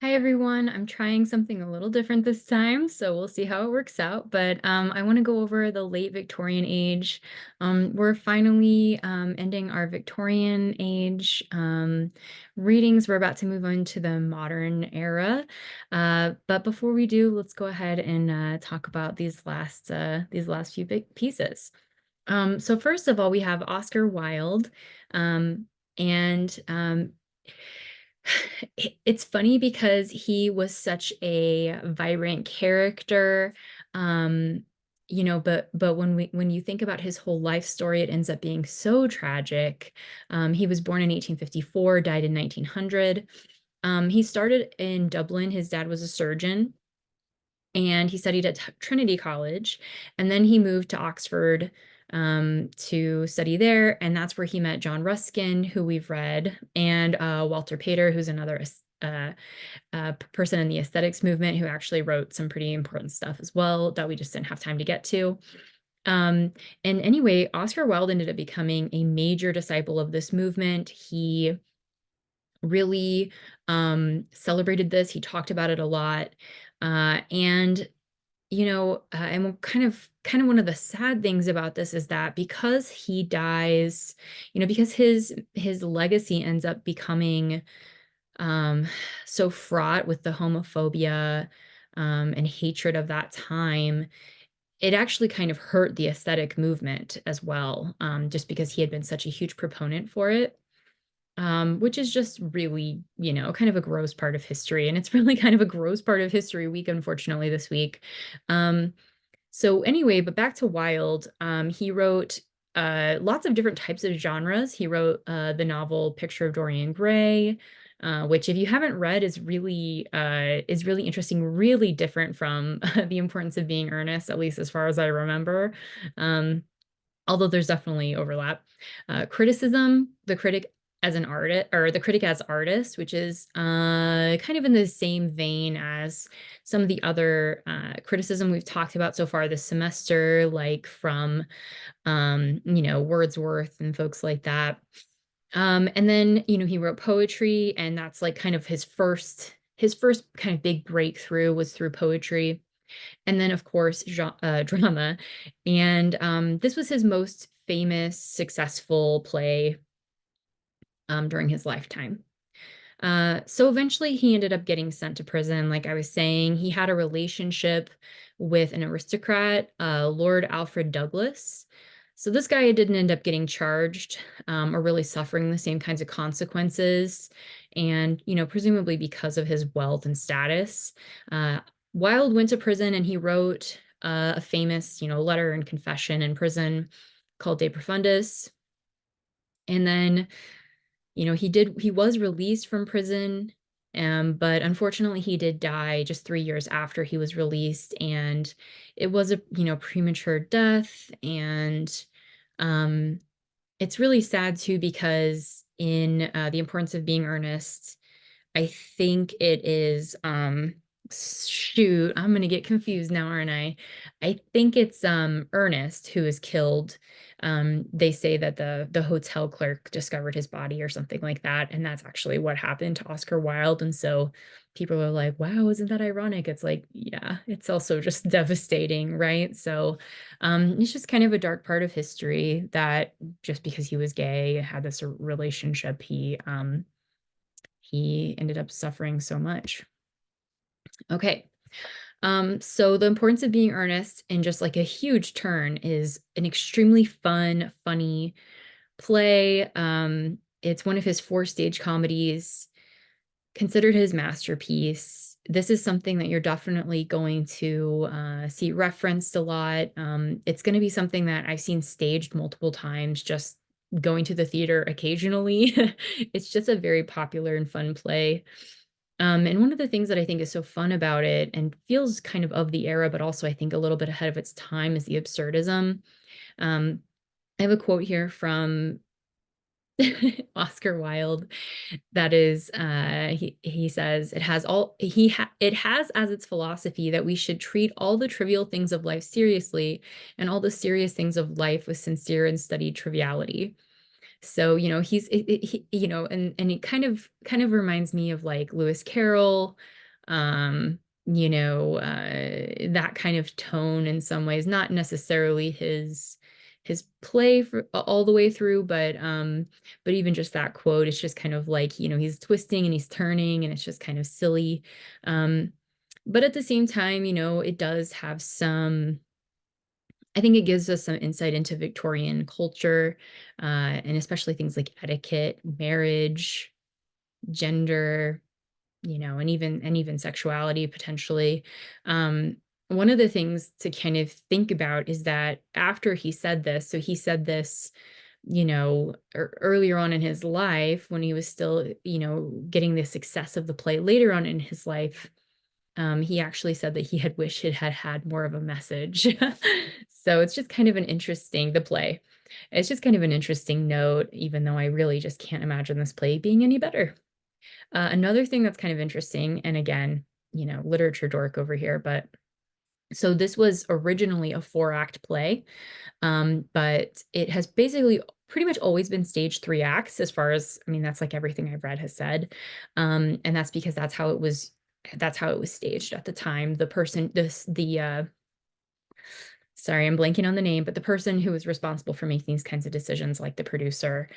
Hi everyone. I'm trying something a little different this time, so we'll see how it works out. But I want to go over the late Victorian age. We're finally ending our Victorian age readings. We're about to move on to the modern era. But before we do, let's go ahead and talk about these last few big pieces. So first of all, we have Oscar Wilde, and it's funny because he was such a vibrant character. Um, but when you think about his whole life story, it ends up being so tragic. He was born in 1854, died in 1900. He started in Dublin. His dad was a surgeon, and he studied at Trinity College, and then he moved to Oxford to study there, and that's where he met John Ruskin, who we've read, and Walter Pater, who's another person in the aesthetics movement who actually wrote some pretty important stuff as well that we just didn't have time to get to. Um, and anyway, Oscar Wilde ended up becoming a major disciple of this movement. He really celebrated this. He talked about it a lot. And and kind of one of the sad things about this is that because he dies, because his legacy ends up becoming um, so fraught with the homophobia and hatred of that time, it actually kind of hurt the aesthetic movement as well, just because he had been such a huge proponent for it. Which is just really, kind of a gross part of history. And it's really kind of a gross part of history week, unfortunately, this week. Um, so anyway, but back to Wilde, he wrote lots of different types of genres. He wrote the novel Picture of Dorian Gray, which if you haven't read is really interesting, really different from The Importance of Being Earnest, at least as far as I remember. Um, Although there's definitely overlap. Criticism, the critic as an artist, or the critic as artist, which is kind of in the same vein as some of the other criticism we've talked about so far this semester, like from Wordsworth and folks like that. And then, he wrote poetry, and that's like kind of his first kind of big breakthrough was through poetry. And then, of course, drama. And this was his most famous, successful play during his lifetime. So eventually he ended up getting sent to prison. Like I was saying, he had a relationship with an aristocrat, Lord Alfred Douglas. So this guy didn't end up getting charged or really suffering the same kinds of consequences. And, presumably because of his wealth and status. Wilde went to prison and he wrote a famous, letter and confession in prison called De Profundis. And then he was released from prison, but unfortunately he did die just 3 years after he was released, and it was a, premature death. And um, it's really sad too, because in The Importance of Being Earnest, I think it is shoot, I'm gonna get confused now, aren't I? I think it's Ernest who is killed. They say that the hotel clerk discovered his body or something like that, and that's actually what happened to Oscar Wilde. And so people are like, wow, isn't that ironic? It's like, yeah, it's also just devastating, right? So it's just kind of a dark part of history that just because he was gay, had this relationship, he ended up suffering so much. Okay. So The Importance of Being Earnest, in just like a huge turn, is an extremely fun, funny play. It's one of his four stage comedies, considered his masterpiece. This is something that you're definitely going to see referenced a lot. It's going to be something that I've seen staged multiple times, just going to the theater occasionally. It's just a very popular and fun play. And one of the things that I think is so fun about it and feels kind of the era, but also I think a little bit ahead of its time, is the absurdism. Um, I have a quote here from Oscar Wilde that is, he says, it has as its philosophy that we should treat all the trivial things of life seriously, and all the serious things of life with sincere and studied triviality. So, and it kind of reminds me of like Lewis Carroll, um, that kind of tone in some ways, not necessarily his play for all the way through, but even just that quote, it's just kind of like, he's twisting and he's turning and it's just kind of silly. Um, but at the same time, it does have some, I think it gives us some insight into Victorian culture, and especially things like etiquette, marriage, gender, and even sexuality potentially. One of the things to kind of think about is that after he said this, so he said this, earlier on in his life when he was still, getting the success of the play. Later on in his life, he actually said that he had wished it had had more of a message. So it's just kind of an interesting, the play. It's just kind of an interesting note, even though I really just can't imagine this play being any better. Another thing that's kind of interesting, and again, literature dork over here, but so this was originally a 4-act play, but it has basically pretty much always been staged 3 acts as far as, I mean, that's like everything I've read has said. And that's because that's how it was staged at the time. The person, sorry, I'm blanking on the name, but the person who was responsible for making these kinds of decisions, like the producer,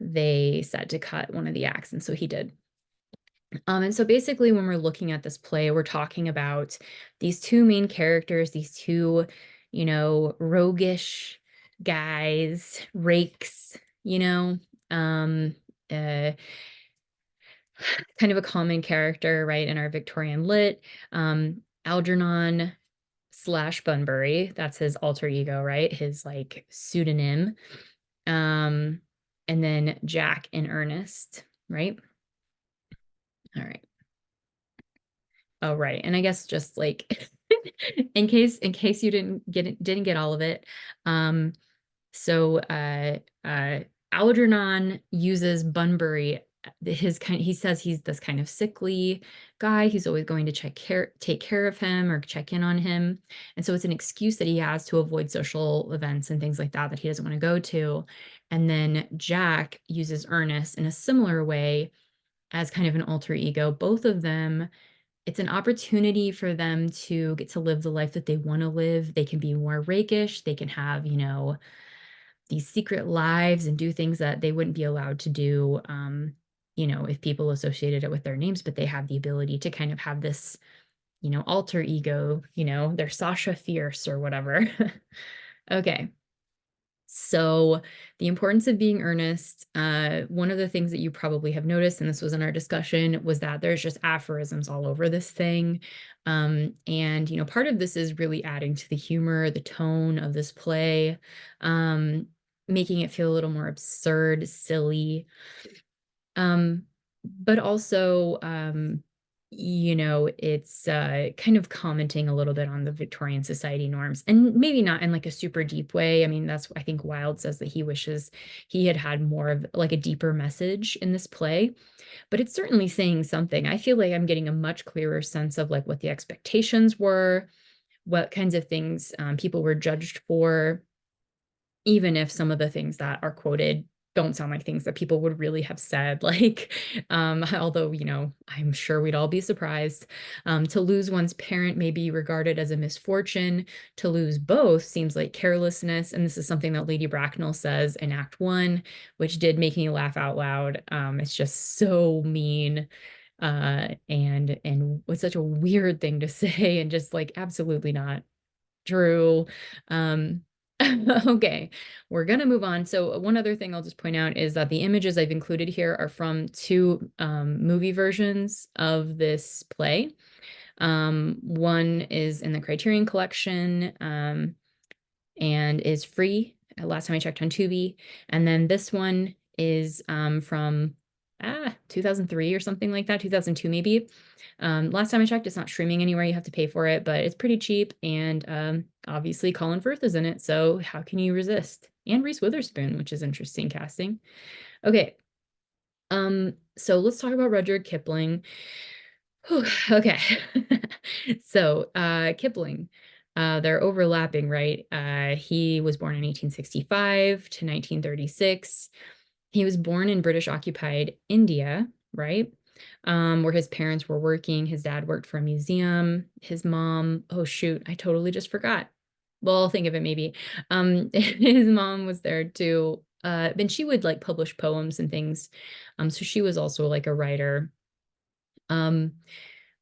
they said to cut one of the acts, and so he did. And so basically, when we're looking at this play, we're talking about these two main characters, these two, roguish guys, rakes, um, uh, kind of a common character, right, in our Victorian lit. Algernon slash Bunbury, that's his alter ego, right? His like pseudonym. Um, and then Jack and Ernest, right? All right. Oh, right. And I guess just like in case you didn't get all of it. Um, so Algernon uses Bunbury. He says he's this kind of sickly guy. He's always going to take care of him or check in on him. And so it's an excuse that he has to avoid social events and things like that he doesn't want to go to. And then Jack uses Ernest in a similar way as kind of an alter ego. Both of them, it's an opportunity for them to get to live the life that they want to live. They can be more rakish. They can have, these secret lives and do things that they wouldn't be allowed to do, if people associated it with their names, but they have the ability to kind of have this, alter ego, they're Sasha Fierce or whatever. Okay. So the importance of being earnest, one of the things that you probably have noticed, and this was in our discussion, was that there's just aphorisms all over this thing. And, part of this is really adding to the humor, the tone of this play, making it feel a little more absurd, silly. But also, it's kind of commenting a little bit on the Victorian society norms, and maybe not in like a super deep way. I mean, that's, I think Wilde says that he wishes he had had more of like a deeper message in this play, but it's certainly saying something. I feel like I'm getting a much clearer sense of like what the expectations were, what kinds of things people were judged for, even if some of the things that are quoted don't sound like things that people would really have said, like, although, I'm sure we'd all be surprised. To lose one's parent may be regarded as a misfortune. To lose both seems like carelessness. And this is something that Lady Bracknell says in Act 1, which did make me laugh out loud. It's just so mean. And was such a weird thing to say, and just like absolutely not true. Um, okay, we're gonna move on. So one other thing I'll just point out is that the images I've included here are from two movie versions of this play. One is in the Criterion Collection, and is free. Last time I checked on Tubi. And then this one is from 2003 or something like that, 2002 maybe. Last time I checked, it's not streaming anywhere. You have to pay for it, but it's pretty cheap. And obviously Colin Firth is in it, so how can you resist? And Reese Witherspoon, which is interesting casting. Okay, so let's talk about Rudyard Kipling. Whew, okay, so Kipling. They're overlapping, right? He was born in 1865 to 1936. He was born in British occupied India, right? Where his parents were working. His dad worked for a museum. His mom, oh shoot, I totally just forgot. Well, I'll think of it maybe. His mom was there too. And she would like publish poems and things. So she was also like a writer. Um,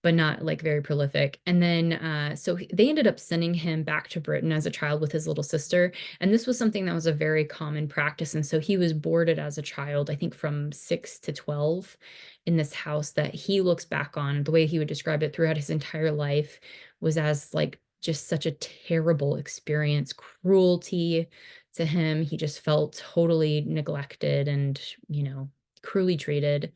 but not like very prolific. And then so they ended up sending him back to Britain as a child with his little sister. And this was something that was a very common practice. And so he was boarded as a child, I think from 6 to 12 in this house that he looks back on. The way he would describe it throughout his entire life was as like just such a terrible experience, cruelty to him. He just felt totally neglected and, cruelly treated.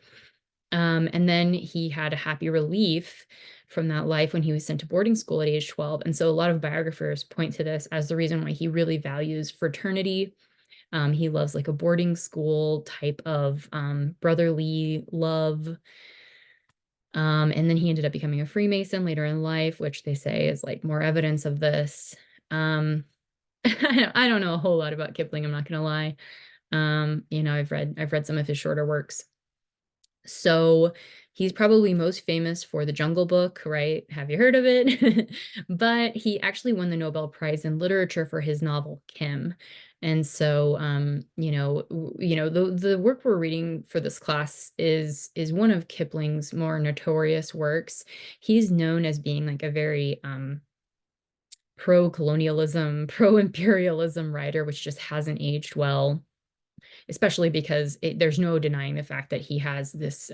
And then he had a happy relief from that life when he was sent to boarding school at age 12. And so a lot of biographers point to this as the reason why he really values fraternity. He loves like a boarding school type of brotherly love. And then he ended up becoming a Freemason later in life, which they say is like more evidence of this. I don't know a whole lot about Kipling, I'm not gonna lie. I've read some of his shorter works. So he's probably most famous for The Jungle Book, right? Have you heard of it? But he actually won the Nobel Prize in Literature for his novel Kim. And so, the work we're reading for this class is one of Kipling's more notorious works. He's known as being like a very pro-colonialism, pro-imperialism writer, which just hasn't aged well, especially because there's no denying the fact that he has this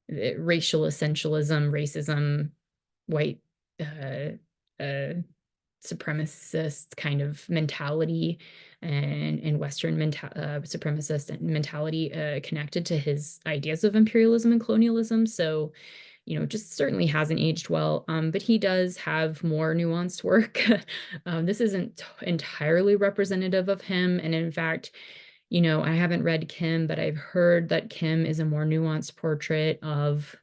racial essentialism, racism, white supremacist kind of mentality and Western supremacist mentality connected to his ideas of imperialism and colonialism. So, just certainly hasn't aged well. But he does have more nuanced work. This isn't entirely representative of him. And in fact, I haven't read Kim, but I've heard that Kim is a more nuanced portrait of,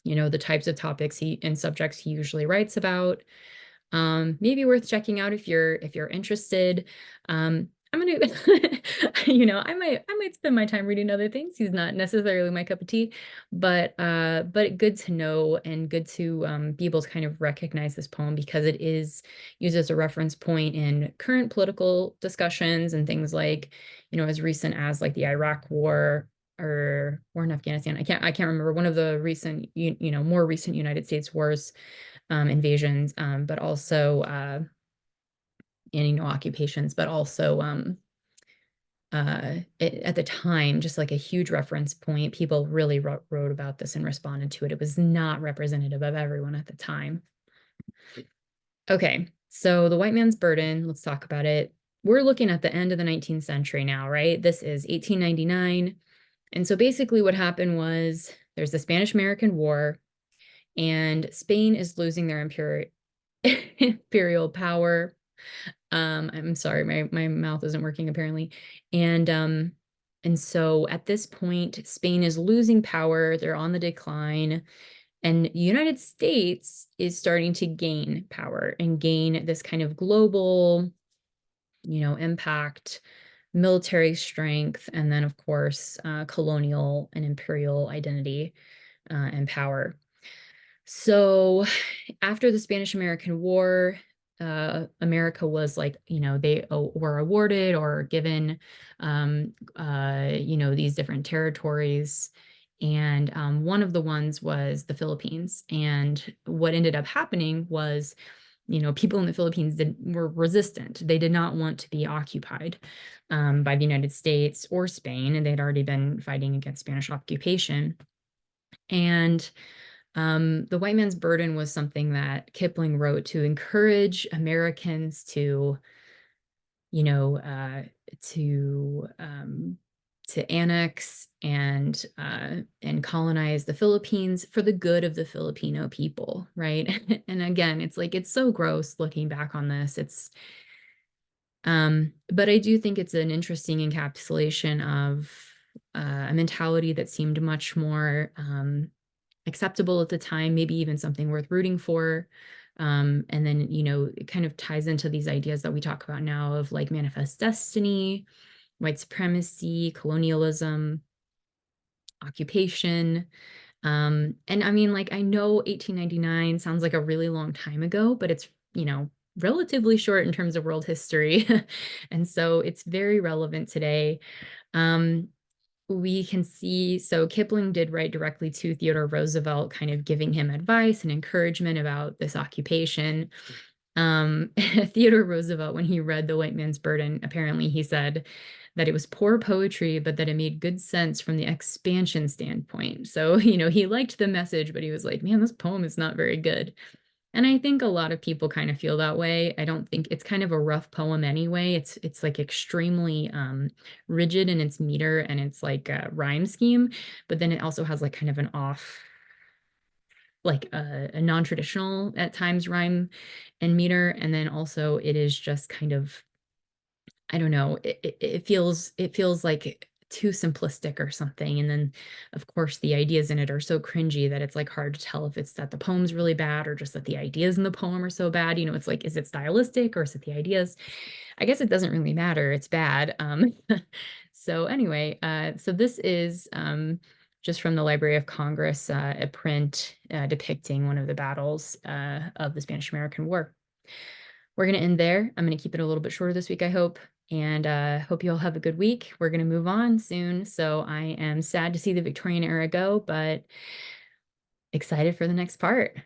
the types of topics and subjects he usually writes about. Maybe worth checking out if you're interested. I'm gonna, I might spend my time reading other things. He's not necessarily my cup of tea, but good to know and good to be able to kind of recognize this poem because it is used as a reference point in current political discussions and things like, as recent as like the Iraq War or war in Afghanistan. I can't remember one of the recent, more recent United States wars, invasions, but also and occupations, but also at the time, just like a huge reference point. People really wrote about this and responded to it. It was not representative of everyone at the time. Okay, so the white man's burden, let's talk about it. We're looking at the end of the 19th century now, right? This is 1899. And so basically what happened was there's the Spanish-American War, and Spain is losing their imperial power. I'm sorry, my mouth isn't working apparently. And so at this point, Spain is losing power. They're on the decline. And the United States is starting to gain power and gain this kind of global, impact, military strength, and then, of course, colonial and imperial identity and power. So after the Spanish-American War, America was like, they were awarded or given, these different territories. And one of the ones was the Philippines. And what ended up happening was, people in the Philippines were resistant. They did not want to be occupied by the United States or Spain, and they'd already been fighting against Spanish occupation. And the white man's burden was something that Kipling wrote to encourage Americans to, you know, uh, to um, to annex and colonize the Philippines for the good of the Filipino people, right? And again, it's like it's so gross looking back on this. But I do think it's an interesting encapsulation of a mentality that seemed much more acceptable at the time, maybe even something worth rooting for. And then, it kind of ties into these ideas that we talk about now of like manifest destiny, white supremacy, colonialism, occupation. And I mean, like, I know 1899 sounds like a really long time ago, but it's, relatively short in terms of world history. And so it's very relevant today. Um, we can see, so Kipling did write directly to Theodore Roosevelt, kind of giving him advice and encouragement about this occupation. Theodore Roosevelt, when he read The White Man's Burden, apparently he said that it was poor poetry, but that it made good sense from the expansion standpoint. So, he liked the message, but he was like, man, this poem is not very good. And I think a lot of people kind of feel that way. I don't think it's kind of a rough poem anyway. It's like extremely rigid in its meter and its like rhyme scheme, but then it also has like kind of an off, like a non-traditional at times rhyme and meter. And then also it is just kind of, I don't know, it feels like too simplistic or something. And then of course the ideas in it are so cringy that it's like hard to tell if it's that the poem's really bad or just that the ideas in the poem are so bad. It's like, is it stylistic or is it the ideas? I guess it doesn't really matter. It's bad. So anyway, so this is just from the Library of Congress, a print depicting one of the battles of the Spanish American War. We're going to end there. I'm going to keep it a little bit shorter this week, I hope. And hope you all have a good week. We're going to move on soon. So I am sad to see the Victorian era go, but excited for the next part.